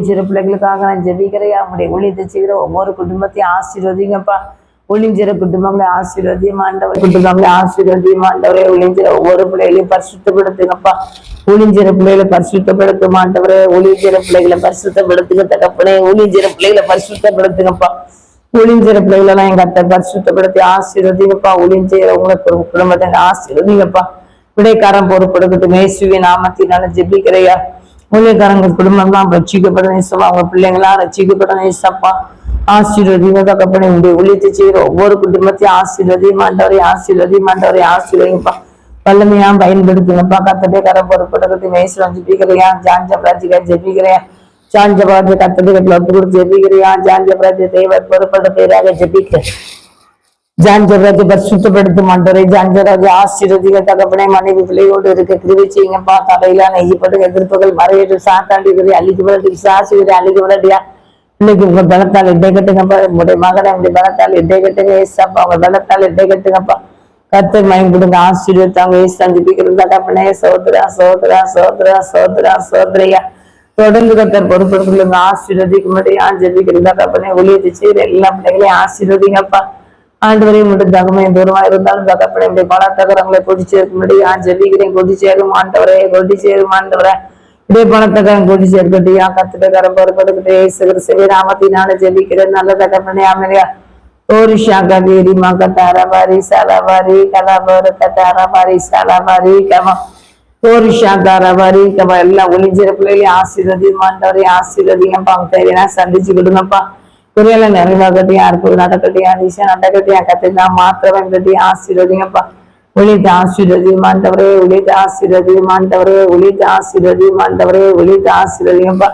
சிறு பிள்ளைகளுக்காக நான் ஜெபிக்கிறேன். அவங்களுடைய ஊழியத்தை செய்கிற ஒவ்வொரு குடும்பத்தையும் ஆசீர்வதிங்கப்பா. ஒளிஞ்சிற குடும்பங்களை ஆசீர்வதியும் ஆண்டவரை, குடும்பங்களை ஆசீர்வதியும் ஆண்டவரை. ஒளிஞ்சிற ஒவ்வொரு பிள்ளைகளையும் பரிசுத்தப்படுத்துங்கப்பா. ஒளிஞ்சிற பிள்ளைகளை பரிசுத்தப்படுத்தும் ஆண்டவரே. ஒளிஞ்சிற பிள்ளைகளை பரிசுத்தப்படுத்துங்க தகப்பனே. ஒளிஞ்சிற பிள்ளைகளை பரிசுத்தப்படுத்துங்கப்பா. ஒளிஞ்சிற பிள்ளைகளெல்லாம் எங்க அத்தை பரிசுத்தப்படுத்தி ஆசீர்வதிங்கப்பா. ஒளிஞ்சிற உங்களுக்கு குடும்பத்தை ஆசீர்வதிங்கப்பா. விடைக்காரன் பொறுப்படுக்கட்டும். இயேசுவின் நாமத்தினால ஜெபிக்கிறையா. ஊழியக்காரங்க குடும்பம்லாம் ரட்சிக்கப்பட நேசப்பா. அவங்க பிள்ளைங்களாம் ரட்சிக்கப்பட நேசப்பா. ஆசீர்வதிங்க தகப்பனே. உடைய ஊழியத்தை செய்கிற ஒவ்வொரு குடும்பத்தையும் ஆசீர்வதியும் ஆண்டவரை, ஆசீர்வதியும் ஆண்டவரை. ஆசீர்வதிங்கப்பா. வல்லமையா பயன்படுத்துங்கப்பா. கத்தடைய கரம் பொறுப்படுக்கட்டும். இயேசுவின் ஜெபிக்கிறையா. ஜான்ஜபராஜிகா ஜெபிக்கிறையா. ஜான்ஜபராஜ கத்தடைய ஒப்பு கொடுத்து ஜெபிக்கிறையா. ஜான்ஜபராஜ தேவர் பொறுப்பட பேராக ஜெபிக்க ஜான்ஜபராஜ பரிசுத்தப்படுத்தும் ஆண்டவரை. ஜான்ஜபராஜ ஆசீர்வதிக தகப்பனே. மனைவி பிள்ளையோடு இருக்க கிருபை செய்யுங்கப்பா. தலையில நெய்யப்பட்டு எதிர்ப்புகள் மறையிட்டு சாத்தாண்டி அழிக்கப்பட்டு சாசிவரை அழிக்கப்படியா. இன்னைக்கு உங்க பலத்தால் இடை கட்டுங்கப்பா. உங்களுடைய மகனை உங்களுடைய பலத்தால் இடை கட்டுங்க ஏசப்பா. உங்க பலத்தால் இடை கட்டுங்கப்பா. கத்தர் மயங்கிடுங்க. ஆசீர்வதித்தாங்க ஏசான் ஜெபிக்கிறது தகப்பனே. சோதரா சோதரா சோதரா சோதரா சோதரையா. தொடர்ந்து கத்தர் பொறுப்படுத்துங்க. ஆசீர்வதிக்கும்படி ஜெபிக்கிறது தகப்பனே. ஒளியத்தை செய்கிற எல்லா பிள்ளைகளையும் ஆசீர்வதிங்கப்பா. ஆண்டவரையும் மட்டும் தகமே தூரமா இருந்தாலும் தகப்பனே இப்படி பல தகரங்களை கொடி சேர்க்கும்படி ஜெபிக்கிறேன். கொடி சேரும் ஆண்டவரே. கொடி சேரும் ஆண்டவரை. இதே பணத்தகரம் கொடி சேர்க்கட்டியா. கத்துட்டக்காரன் பொறுப்படுக்கிட்டே சிவ ராமத்தினால ஜெபிக்கிறேன். நல்ல தகப்பனே அமைதியா. ஓரிஷா கபீரி மக தாரபாரி சலபாரி கலாபர தாரபாரி சலபாரி கம ஓரிஷா தாரபாரி கம எல்லாம் ஒளிஞ்சிற பிள்ளைகளையும் ஆசீர்வதியும் ஆண்டவரை. ஆசீர்வதிங்கப்பா. அவங்க தேவையான சந்திச்சு கொடுங்கப்பா. குறையில நிறைவாகட்டியா இருக்குது நடக்கட்டியா. அதிசயம் நடக்கட்டியா. கத்தினா மாத்திரம் கட்டியா. ஆசீர்வதிங்கப்பா. ஒளித்து ஆசீர்வதியும் ஆண்டவரே. ஒளித்து ஆசீர்வதியும் ஆண்டவரே. ஒளித்து ஆசீர்வதியும் ஆண்டவரே. ஒளித்து ஆசீர்வதிங்கப்பா.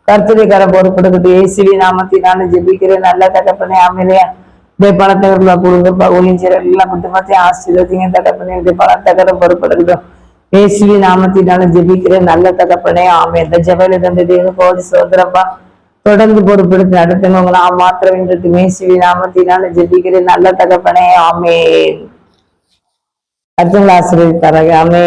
கர்த்தரை கரை பொறுப்படுக்கிட்டு இயேசுவி நாமத்தினால ஜெபிக்கிறேன். நல்ல தகப்பனே அமைதியா. இப்படி பணத்தகர்ல கொடுங்கப்பா. ஒளிஞ்சிற எல்லாம் குடும்பத்தையும் ஆசீர்வதிங்க தகப்பனே. இப்படி பணத்தகரை பொறுப்படுக்கிட்டோம். இயேசுவி நாமத்தினால ஜெபிக்கிறேன். நல்ல தகப்பனே ஆமே. இந்த ஜெபல தந்தது கோடி சோதரப்பா. தொடர்ந்து பொறுப்பெடுத்து நடத்துங்க. உங்களை மாத்திரம் இன்றைக்கு இயேசுவி நாமத்தினால ஜெபிக்கிறேன். நல்ல தகப்பனே ஆமே. அர்த்தங்கள் ஆசீர்வதித்தாராக ஆமே.